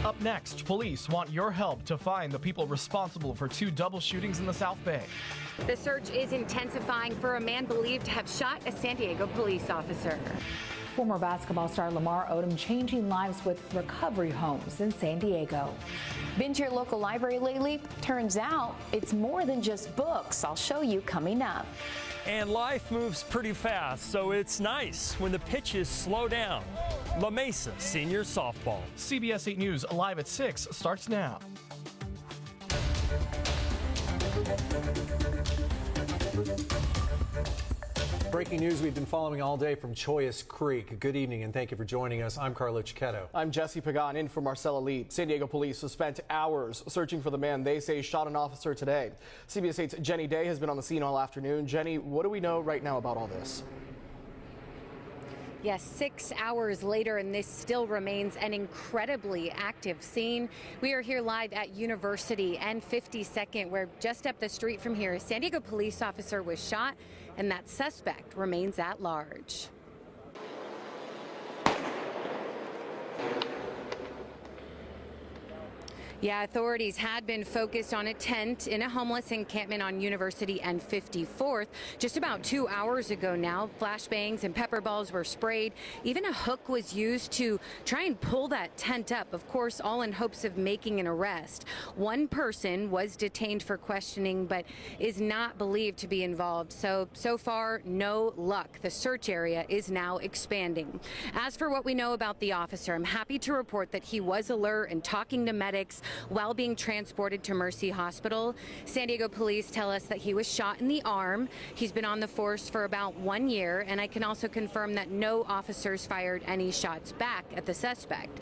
Up next, police want your help to find the people responsible for 2 double shootings in the South Bay. The search is intensifying for a man believed to have shot a San Diego police officer. Former basketball star Lamar Odom changing lives with recovery homes in San Diego. Been to your local library lately? Turns out it's more than just books. I'll show you coming up. And life moves pretty fast, so it's nice when the pitches slow down. La Mesa Senior Softball. CBS 8 News Live at 6 starts now. Breaking news we've been following all day from Chollas Creek. Good evening and thank you for joining us. I'm Carlo Cicchetto. I'm Jesse Pagan in for Marcella Lee. San Diego police have spent hours searching for the man they say shot an officer today. CBS 8's Jenny Day has been on the scene all afternoon. Jenny, what do we know right now about all this? Yes, 6 hours later, and this still remains an incredibly active scene. We are here live at University and 52nd, where just up the street from here, a San Diego police officer was shot, and that suspect remains at large. Yeah, authorities had been focused on a tent in a homeless encampment on University and 54th just about 2 hours ago now. Flashbangs and pepper balls were sprayed. Even a hook was used to try and pull that tent up, of course, all in hopes of making an arrest. One person was detained for questioning, but is not believed to be involved. So far, no luck. The search area is now expanding. As for what we know about the officer, I'm happy to report that he was alert and talking to medics while being transported to Mercy Hospital. San Diego police tell us that he was shot in the arm. He's been on the force for about 1 year, and I can also confirm that no officers fired any shots back at the suspect.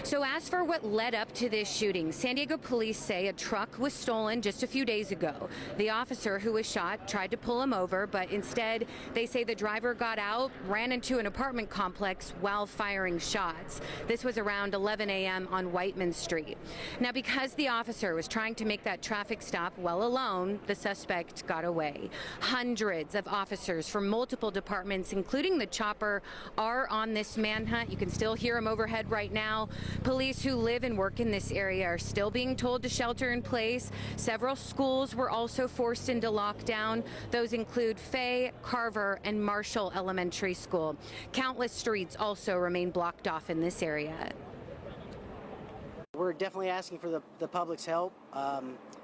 So as for what led up to this shooting, San Diego police say a truck was stolen just a few days ago. The officer who was shot tried to pull him over, but instead they say the driver got out, ran into an apartment complex while firing shots. This was around 11 a.m. on Whiteman Street. Now, because the officer was trying to make that traffic stop well alone, the suspect got away. Hundreds of officers from multiple departments, including the chopper, are on this manhunt. You can still hear them overhead right now. Police who live and work in this area are still being told to shelter in place. Several schools were also forced into lockdown. Those include Fay, Carver, and Marshall Elementary School. Countless streets also remain blocked off in this area. We're definitely asking for the public's help.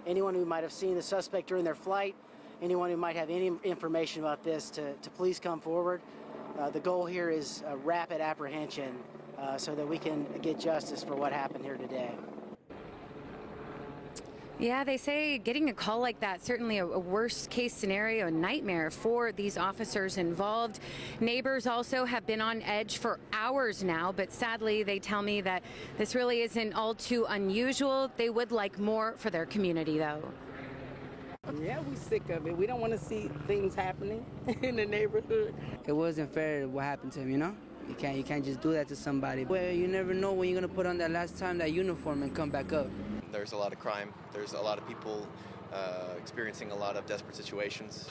Anyone who might have seen the suspect during their flight, anyone who might have any information about this, to please come forward. The goal here is rapid apprehension so that we can get justice for what happened here today. Yeah, they say getting a call like that, certainly a worst case scenario, a nightmare for these officers involved. Neighbors also have been on edge for hours now, but sadly they tell me that this really isn't all too unusual. They would like more for their community, though. Yeah, we're sick of it. We don't want to see things happening in the neighborhood. It wasn't fair what happened to him, you know? You can't just do that to somebody. Well, you never know when you're going to put on that last time that uniform and come back up. There's a lot of crime. There's a lot of people experiencing a lot of desperate situations.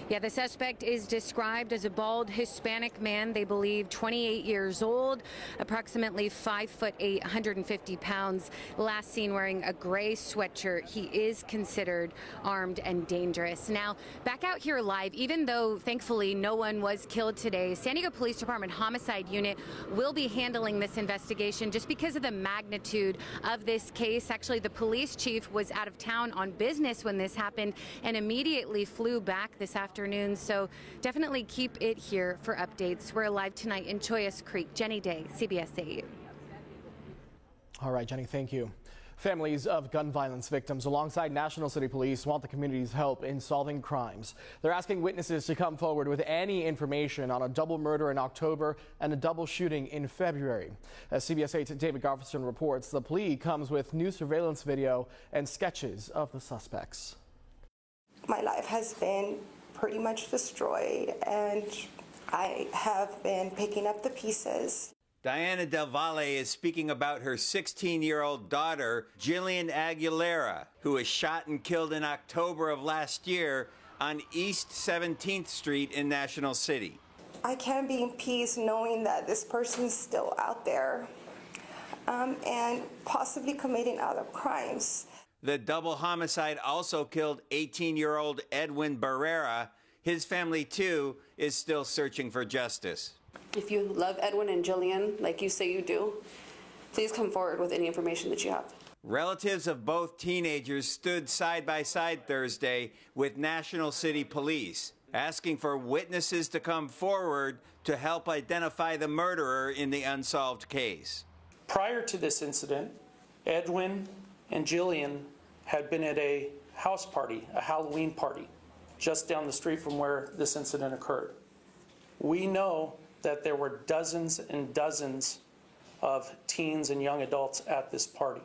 Yeah, the suspect is described as a bald Hispanic man, they believe 28 years old, approximately 5'8", 150 pounds, last seen wearing a gray sweatshirt. He is considered armed and dangerous. Now, back out here live, even though thankfully no one was killed today, San Diego Police Department Homicide Unit will be handling this investigation just because of the magnitude of this case. Actually, the police chief was out of town on business when this happened and immediately flew back this afternoon. So definitely keep it here for updates. We're live tonight in Chollas Creek. Jenny Day, CBS 8. All right, Jenny, thank you. Families of gun violence victims alongside National City Police want the community's help in solving crimes. They're asking witnesses to come forward with any information on a double murder in October and a double shooting in February. As CBS 8's David Garfiston reports, the plea comes with new surveillance video and sketches of the suspects. My life has been pretty much destroyed, and I have been picking up the pieces. Diana Del Valle is speaking about her 16-year-old daughter, Jillian Aguilera, who was shot and killed in October of last year on East 17th Street in National City. I can't be in peace knowing that this person's still out there and possibly committing other crimes. The double homicide also killed 18-year-old Edwin Barrera. His family, too, is still searching for justice. If you love Edwin and Jillian like you say you do, please come forward with any information that you have. Relatives of both teenagers stood side by side Thursday with National City Police, asking for witnesses to come forward to help identify the murderer in the unsolved case. Prior to this incident, Edwin and Jillian had been at a house party, a Halloween party, just down the street from where this incident occurred. We know that there were dozens and dozens of teens and young adults at this party.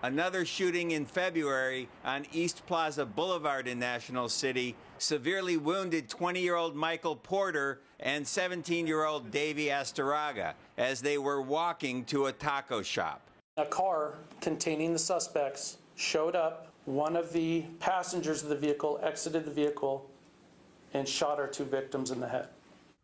Another shooting in February on East Plaza Boulevard in National City severely wounded 20-year-old Michael Porter and 17-year-old Davy Astaraga as they were walking to a taco shop. A car containing the suspects showed up. One of the passengers of the vehicle exited the vehicle and shot our two victims in the head.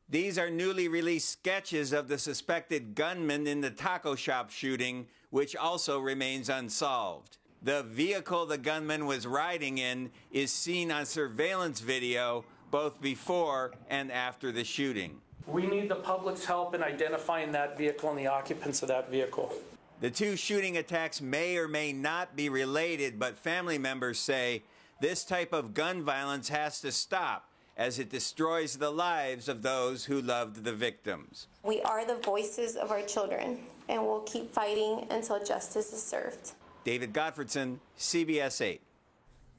These are newly released sketches of the suspected gunman in the taco shop shooting, which also remains unsolved. The vehicle the gunman was riding in is seen on surveillance video both before and after the shooting. We need the public's help in identifying that vehicle and the occupants of that vehicle. The two shooting attacks may or may not be related, but family members say this type of gun violence has to stop, as it destroys the lives of those who loved the victims. We are the voices of our children, and we'll keep fighting until justice is served. David Gottfredson, CBS 8.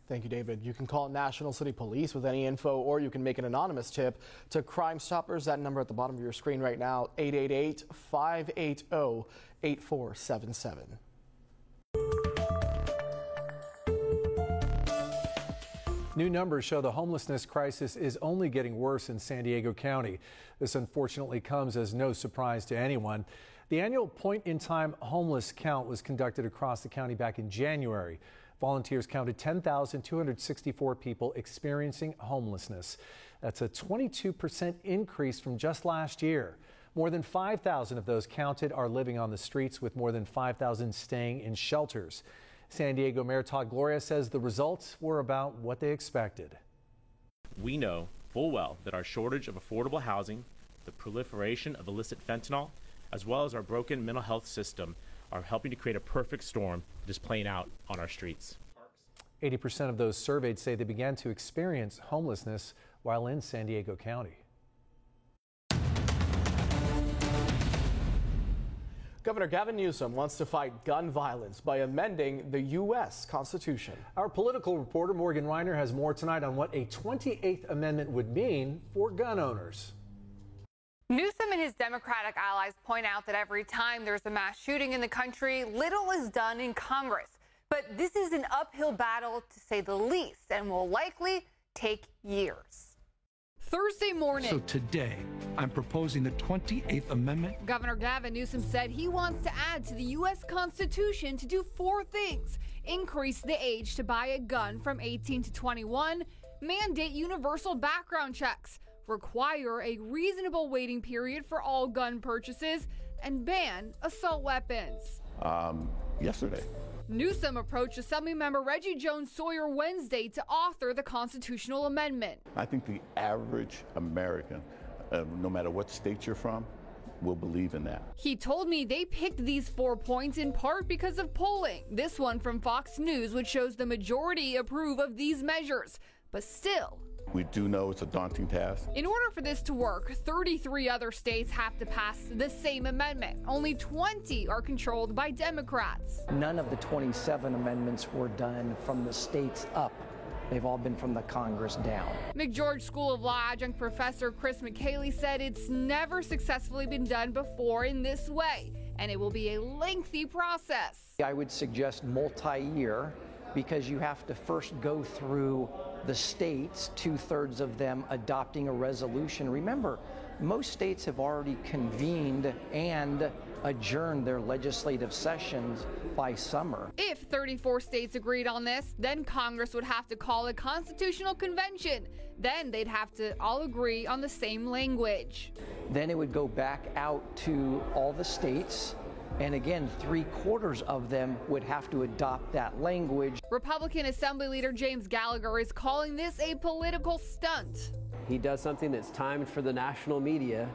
Thank you, David. You can call National City Police with any info, or you can make an anonymous tip to Crime Stoppers. That number at the bottom of your screen right now, 888-580-8477. New numbers show the homelessness crisis is only getting worse in San Diego County. This unfortunately comes as no surprise to anyone. The annual point-in-time homeless count was conducted across the county back in January. Volunteers counted 10,264 people experiencing homelessness. That's a 22% increase from just last year. More than 5,000 of those counted are living on the streets, with more than 5,000 staying in shelters. San Diego Mayor Todd Gloria says the results were about what they expected. We know full well that our shortage of affordable housing, the proliferation of illicit fentanyl, as well as our broken mental health system are helping to create a perfect storm that is playing out on our streets. 80% of those surveyed say they began to experience homelessness while in San Diego County. Governor Gavin Newsom wants to fight gun violence by amending the U.S. Constitution. Our political reporter Morgan Reiner has more tonight on what a 28th Amendment would mean for gun owners. Newsom and his Democratic allies point out that every time there's a mass shooting in the country, little is done in Congress. But this is an uphill battle, to say the least, and will likely take years. Thursday morning. So today, I'm proposing the 28th Amendment. Governor Gavin Newsom said he wants to add to the U.S. Constitution to do 4 things: increase the age to buy a gun from 18 to 21, mandate universal background checks, require a reasonable waiting period for all gun purchases, and ban assault weapons. Yesterday. Newsom approached Assemblymember Reggie Jones Sawyer Wednesday to author the constitutional amendment. I think the average American, no matter what state you're from, will believe in that. He told me they picked these 4 points in part because of polling. This one from Fox News, which shows the majority approve of these measures. But still, we do know it's a daunting task. In order for this to work, 33 other states have to pass the same amendment. Only 20 are controlled by Democrats. None of the 27 amendments were done from the states up. They've all been from the Congress down. McGeorge School of Law adjunct professor Chris McCaley said it's never successfully been done before in this way, and it will be a lengthy process. I would suggest multi-year, because you have to first go through the states, 2/3 of them adopting a resolution. Remember, most states have already convened and adjourned their legislative sessions by summer. If 34 states agreed on this, then Congress would have to call a constitutional convention. Then they'd have to all agree on the same language. Then it would go back out to all the states. And again, 3/4 of them would have to adopt that language. Republican Assembly Leader James Gallagher is calling this a political stunt. He does something that's timed for the national media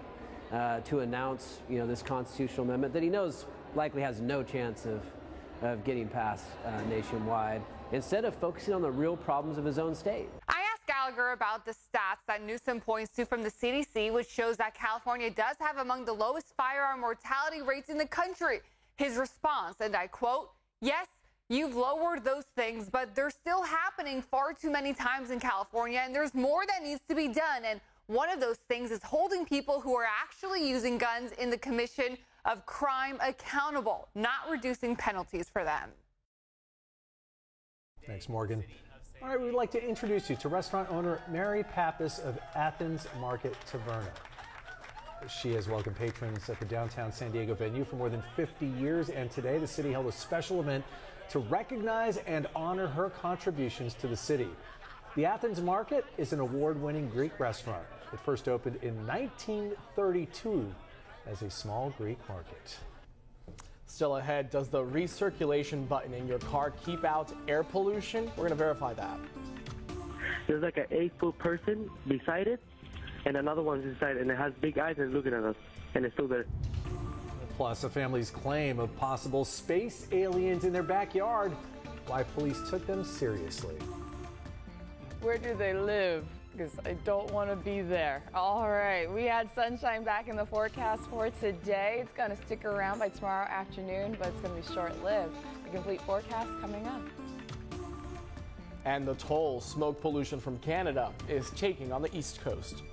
to announce, this constitutional amendment that he knows likely has no chance of getting passed nationwide, instead of focusing on the real problems of his own state. I asked Gallagher about the stats that Newsom points to from the CDC, which shows that California does have among the lowest firearm mortality rates in the country. His response, and I quote, "Yes, you've lowered those things, but they're still happening far too many times in California, and there's more that needs to be done. And one of those things is holding people who are actually using guns in the commission of crime accountable, not reducing penalties for them." Thanks, Morgan. All right, we'd like to introduce you to restaurant owner Mary Pappas of Athens Market Taverna. She has welcomed patrons at the downtown San Diego venue for more than 50 years, and today the city held a special event to recognize and honor her contributions to the city. The Athens Market is an award-winning Greek restaurant. It first opened in 1932 as a small Greek market. Still ahead, does the recirculation button in your car keep out air pollution? We're going to verify that. There's like an 8-foot person beside it, and another one's inside, and it has big eyes and looking at us, and it's still there. Plus, a family's claim of possible space aliens in their backyard, why police took them seriously. Where do they live? Because I don't want to be there. All right, we had sunshine back in the forecast for today. It's going to stick around by tomorrow afternoon, but it's going to be short-lived. The complete forecast coming up. And the toll smoke pollution from Canada is taking on the East Coast.